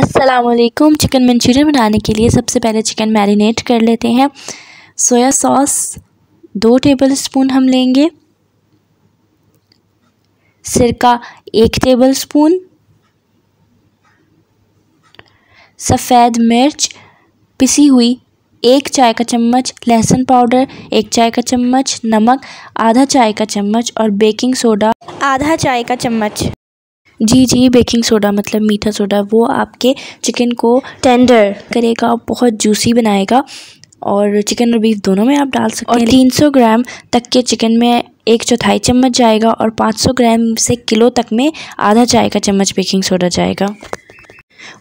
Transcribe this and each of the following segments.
अस्सलामुअलैकुम। Chicken Manchurian बनाने के लिए सबसे पहले चिकन मैरिनेट कर लेते हैं। सोया सॉस 2 टेबलस्पून हम लेंगे, सिरका 1 टेबलस्पून, सफ़ेद मिर्च पिसी हुई 1 चाय का चम्मच, लहसुन पाउडर 1 चाय का चम्मच, नमक आधा चाय का चम्मच और बेकिंग सोडा आधा चाय का चम्मच। जी बेकिंग सोडा मतलब मीठा सोडा, वो आपके चिकन को टेंडर करेगा, बहुत जूसी बनाएगा और चिकन और बीफ दोनों में आप डाल सकते हैं। और 300 ग्राम तक के चिकन में 1/4 चम्मच जाएगा और 500 ग्राम से किलो तक में आधा चाय का चम्मच बेकिंग सोडा जाएगा।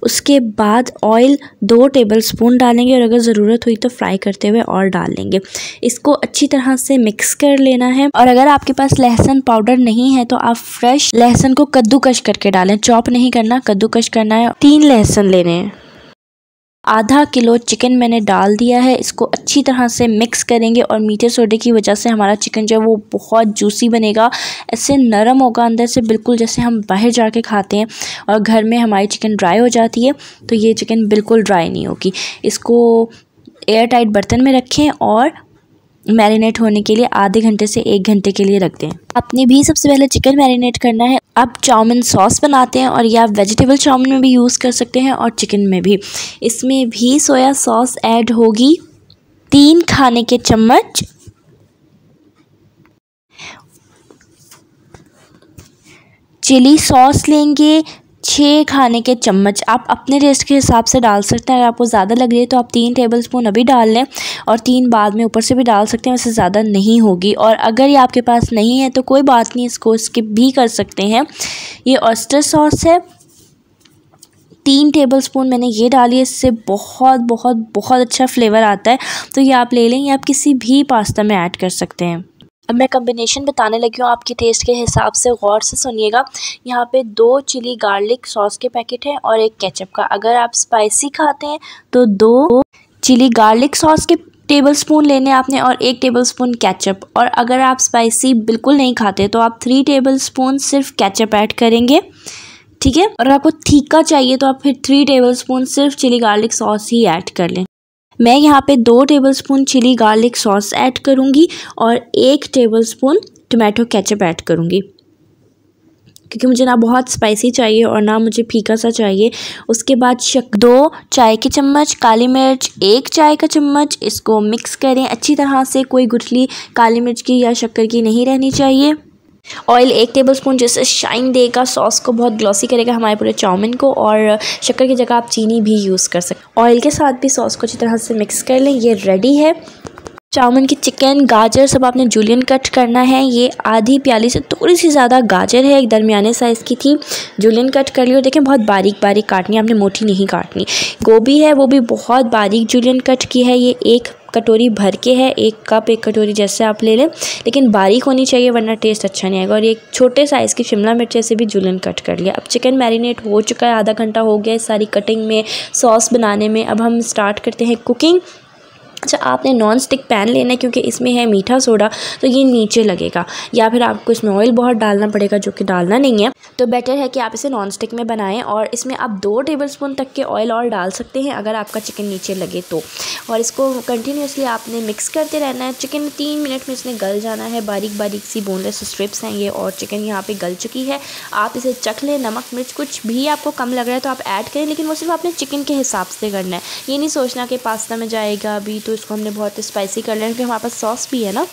उसके बाद ऑयल 2 टेबलस्पून डालेंगे और अगर ज़रूरत हुई तो फ्राई करते हुए और डाल लेंगे। इसको अच्छी तरह से मिक्स कर लेना है। और अगर आपके पास लहसुन पाउडर नहीं है तो आप फ्रेश लहसुन को कद्दूकश करके डालें, चॉप नहीं करना, कद्दूकश करना है। 3 लहसुन लेने हैं। आधा किलो चिकन मैंने डाल दिया है, इसको अच्छी तरह से मिक्स करेंगे और मीठे सोडे की वजह से हमारा चिकन जो है वो बहुत जूसी बनेगा, ऐसे नरम होगा अंदर से, बिल्कुल जैसे हम बाहर जाके खाते हैं और घर में हमारी चिकन ड्राई हो जाती है, तो ये चिकन बिल्कुल ड्राई नहीं होगी। इसको एयर टाइट बर्तन में रखें और मैरिनेट होने के लिए आधे घंटे से 1 घंटे के लिए रख दें। आपने भी सबसे पहले चिकन मैरिनेट करना है। अब चाउमीन सॉस बनाते हैं और या वेजिटेबल चाउमीन में भी यूज़ कर सकते हैं और चिकन में भी। इसमें भी सोया सॉस ऐड होगी 3 खाने के चम्मच, चिली सॉस लेंगे 6 खाने के चम्मच। आप अपने टेस्ट के हिसाब से डाल सकते हैं। अगर आपको ज़्यादा लग रही है तो आप 3 टेबलस्पून अभी डाल लें और 3 बाद में ऊपर से भी डाल सकते हैं, वैसे ज़्यादा नहीं होगी। और अगर ये आपके पास नहीं है तो कोई बात नहीं, इसको स्किप भी कर सकते हैं। ये ऑयस्टर सॉस है, 3 टेबलस्पून मैंने ये डाली है, इससे बहुत अच्छा फ्लेवर आता है, तो ये आप ले लें, या आप किसी भी पास्ता में ऐड कर सकते हैं। अब मैं कम्बिनेशन बताने लगी हूँ, आपके टेस्ट के हिसाब से गौर से सुनिएगा। यहाँ पे 2 चिली गार्लिक सॉस के पैकेट हैं और 1 केचप का। अगर आप स्पाइसी खाते हैं तो 2 चिली गार्लिक सॉस के टेबलस्पून लेने आपने और 1 टेबलस्पून केचप। और अगर आप स्पाइसी बिल्कुल नहीं खाते तो आप 3 टेबलस्पून सिर्फ केचप ऐड करेंगे, ठीक है। और आपको तीखा चाहिए तो आप फिर 3 टेबलस्पून सिर्फ चिली गार्लिक सॉस ही ऐड कर लें। मैं यहाँ पे 2 tablespoon chilli garlic sauce add करूँगी और 1 टेबलस्पून टोमेटो केचप ऐड करूँगी, क्योंकि मुझे ना बहुत स्पाइसी चाहिए और ना मुझे फीका सा चाहिए। उसके बाद 2 चाय के चम्मच काली मिर्च, 1 चाय का चम्मच। इसको मिक्स करें अच्छी तरह से, कोई गुठली काली मिर्च की या शक्कर की नहीं रहनी चाहिए। ऑयल 1 टेबलस्पून, जिससे शाइन देगा, सॉस को बहुत ग्लॉसी करेगा हमारे पूरे चाउमीन को, और शक्कर की जगह आप चीनी भी यूज़ कर सकते हैं। ऑयल के साथ भी सॉस को अच्छी तरह से मिक्स कर लें। ये रेडी है चाउमीन की। चिकन गाजर सब आपने जूलियन कट करना है। ये आधी प्याली से थोड़ी सी ज़्यादा गाजर है, एक दरमियाने साइज़ की थी, जूलियन कट कर ली। और देखें बहुत बारीक काटनी है आपने, मोटी नहीं काटनी। गोभी है, वो भी बहुत बारीक जूलियन कट की है। ये 1 कटोरी भर के है, 1 कप 1 कटोरी जैसे आप ले लें, लेकिन बारीक होनी चाहिए वरना टेस्ट अच्छा नहीं आएगा। और एक छोटे साइज़ की शिमला मिर्च से भी जूलियन कट कर लिया। अब चिकन मैरिनेट हो चुका है, आधा घंटा हो गया है सारी कटिंग में, सॉस बनाने में। अब हम स्टार्ट करते हैं कुकिंग। अच्छा, आपने नॉन स्टिक पैन लेना है, क्योंकि इसमें है मीठा सोडा तो ये नीचे लगेगा, या फिर आपको इसमें ऑयल बहुत डालना पड़ेगा, जो कि डालना नहीं है। तो बेटर है कि आप इसे नॉन स्टिक में बनाएं और इसमें आप 2 टेबलस्पून तक के ऑयल और डाल सकते हैं अगर आपका चिकन नीचे लगे तो। और इसको कंटिन्यूसली आपने मिक्स करते रहना है। चिकन 3 मिनट में इसने गल जाना है। बारीक सी बोनलेस स्ट्रिप्स हैं ये, और चिकन यहाँ पे गल चुकी है। आप इसे चख लें, नमक मिर्च कुछ भी आपको कम लग रहा है तो आप ऐड करें, लेकिन वो सिर्फ आपने चिकन के हिसाब से करना है। ये नहीं सोचना कि पास्ता में जाएगा अभी तो इसको हमने बहुत स्पाइसी कर लेना, क्योंकि हमारे पास सॉस भी है ना।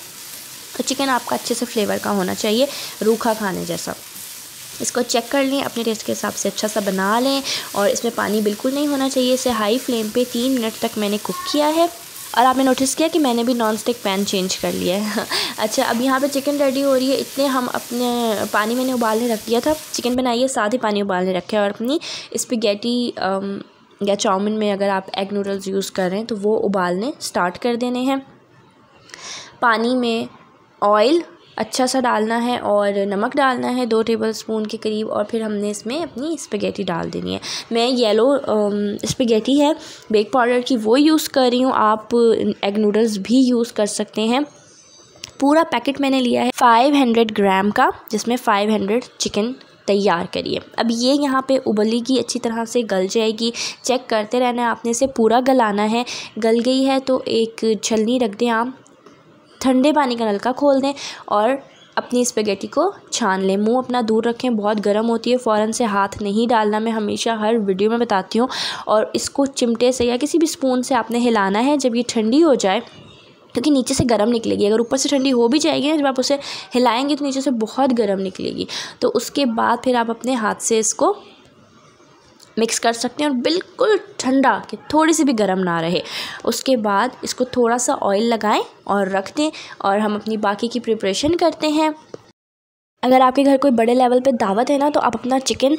तो चिकन आपका अच्छे से फ्लेवर का होना चाहिए, रूखा खाने जैसा। इसको चेक कर लें, अपने टेस्ट के हिसाब से अच्छा सा बना लें। और इसमें पानी बिल्कुल नहीं होना चाहिए। इसे हाई फ्लेम पे 3 मिनट तक मैंने कुक किया है। और आपने नोटिस किया कि मैंने भी नॉन स्टिक पैन चेंज कर लिया है। अच्छा, अब यहाँ पे चिकन रेडी हो रही है। इतने हम अपने पानी मैंने उबालने रख दिया था, चिकन बनाइए साथ ही पानी उबालने रखे। और अपनी स्पैगेटी या चाउमीन में अगर आप एग नूडल्स यूज़ कर रहे हैं तो वो उबालने स्टार्ट कर देने हैं। पानी में ऑयल अच्छा सा डालना है और नमक डालना है 2 टेबलस्पून के करीब, और फिर हमने इसमें अपनी स्पैगेटी डाल देनी है। मैं येलो स्पैगेटी है बेक पाउडर की, वो यूज़ कर रही हूँ। आप एग नूडल्स भी यूज़ कर सकते हैं। पूरा पैकेट मैंने लिया है 500 ग्राम का, जिसमें 500 चिकन तैयार करिए। अब ये यहाँ पे उबलेगी, अच्छी तरह से गल जाएगी। चेक करते रहना है आपने, इसे पूरा गलाना है। गल गई है तो एक छलनी रख दें आप, ठंडे पानी का नलका खोल दें और अपनी स्पेगेटी को छान लें। मुंह अपना दूर रखें, बहुत गर्म होती है, फ़ौरन से हाथ नहीं डालना, मैं हमेशा हर वीडियो में बताती हूँ। और इसको चिमटे से या किसी भी स्पून से आपने हिलाना है जब ये ठंडी हो जाए, क्योंकि नीचे से गर्म निकलेगी। अगर ऊपर से ठंडी हो भी जाएगी ना, जब आप उसे हिलाएंगे तो नीचे से बहुत गर्म निकलेगी। तो उसके बाद फिर आप अपने हाथ से इसको मिक्स कर सकते हैं और बिल्कुल ठंडा, कि थोड़ी सी भी गर्म ना रहे। उसके बाद इसको थोड़ा सा ऑयल लगाएं और रख दें और हम अपनी बाकी की प्रिपरेशन करते हैं। अगर आपके घर कोई बड़े लेवल पे दावत है ना, तो आप अपना चिकन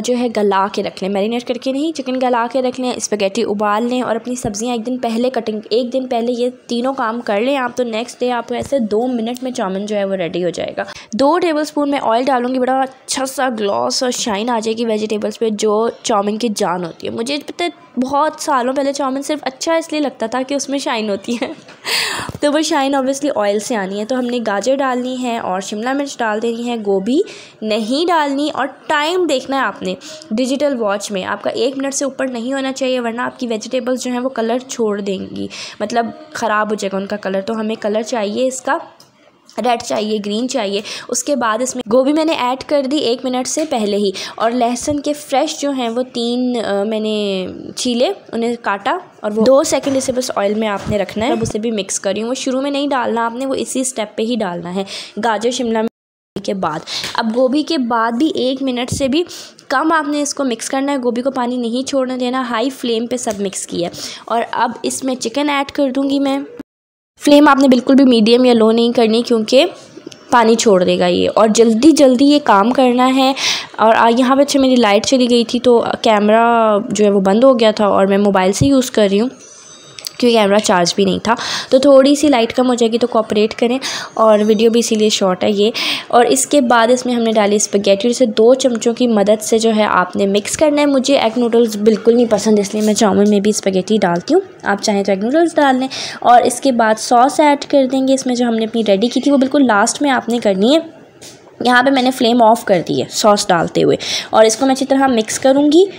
जो है गला के रख लें, मैरिनेट करके नहीं, चिकन गला के रख लें, स्पेगेटी उबाल लें और अपनी सब्जियां एक दिन पहले कटिंग, एक दिन पहले ये तीनों काम कर लें आप, तो नेक्स्ट डे आपको ऐसे 2 मिनट में चाउमीन जो है वो रेडी हो जाएगा। 2 टेबलस्पून में ऑयल डालूंगी, बड़ा अच्छा सा ग्लॉस और शाइन आ जाएगी वेजिटेबल्स पे, जो चाउमीन की जान होती है। मुझे पता है बहुत सालों पहले चाउमीन सिर्फ अच्छा इसलिए लगता था कि उसमें शाइन होती है तो वो शाइन ऑब्वियसली ऑयल से आनी है। तो हमने गाजर डालनी है और शिमला मिर्च डाल देनी है, गोभी नहीं डालनी। और टाइम देखना है आपने डिजिटल वॉच में, आपका 1 मिनट से ऊपर नहीं होना चाहिए, वरना आपकी वेजिटेबल्स जो हैं वो कलर छोड़ देंगी, मतलब ख़राब हो जाएगा उनका कलर। तो हमें कलर चाहिए, इसका रेड चाहिए, ग्रीन चाहिए। उसके बाद इसमें गोभी मैंने ऐड कर दी 1 मिनट से पहले ही, और लहसुन के फ्रेश जो हैं वो 3 मैंने छीले, उन्हें काटा और वो 2 सेकंड इसे बस ऑयल में आपने रखना है। अब उसे भी मिक्स करी हूँ, वो शुरू में नहीं डालना आपने, वो इसी स्टेप पे ही डालना है, गाजर शिमला मिर्च के बाद। अब गोभी के बाद भी 1 मिनट से भी कम आपने इसको मिक्स करना है, गोभी को पानी नहीं छोड़ने देना, हाई फ्लेम पे सब मिक्स किया। और अब इसमें चिकन ऐड कर दूँगी मैं। फ्लेम आपने बिल्कुल भी मीडियम या लो नहीं करनी, क्योंकि पानी छोड़ देगा ये, और जल्दी जल्दी ये काम करना है। और यहाँ पे अच्छा मेरी लाइट चली गई थी तो कैमरा जो है वो बंद हो गया था, और मैं मोबाइल से यूज़ कर रही हूँ क्योंकि कैमरा चार्ज भी नहीं था। तो थोड़ी सी लाइट कम हो जाएगी तो कोऑपरेट करें, और वीडियो भी इसीलिए शॉर्ट है ये। और इसके बाद इसमें हमने डाली स्पेगेटी, से 2 चमचों की मदद से जो है आपने मिक्स करना है। मुझे एग नूडल्स बिल्कुल नहीं पसंद, इसलिए मैं चाउमीन में भी स्पेगेटी डालती हूँ, आप चाहें तो एग नूडल्स डाल लें। और इसके बाद सॉस ऐड कर देंगे इसमें, जो हमने अपनी रेडी की थी, वो बिल्कुल लास्ट में आपने करनी है। यहाँ पे मैंने फ्लेम ऑफ कर दी है सॉस डालते हुए, और इसको मैं अच्छी तरह मिक्स करूँगी।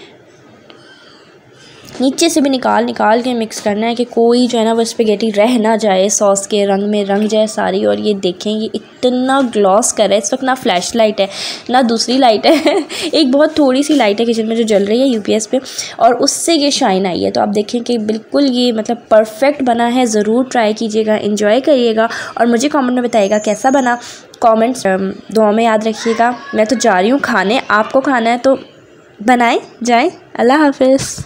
नीचे से भी निकाल के मिक्स करना है कि कोई जो है ना वो स्पेगेटी रह ना जाए, सॉस के रंग में रंग जाए सारी। और ये देखें, ये इतना ग्लॉस कर रहा है इस वक्त, ना फ्लैश लाइट है ना दूसरी लाइट है एक बहुत थोड़ी सी लाइट है किचन में जो जल रही है यूपीएस पे, और उससे ये शाइन आई है। तो आप देखें कि बिल्कुल ये मतलब परफेक्ट बना है। ज़रूर ट्राई कीजिएगा, एंजॉय करिएगा और मुझे कमेंट में बताइएगा कैसा बना। कमेंट्स दुआ में याद रखिएगा। मैं तो जा रही हूँ खाने, आपको खाना है तो बनाएं जाएं। अल्लाह हाफिज़।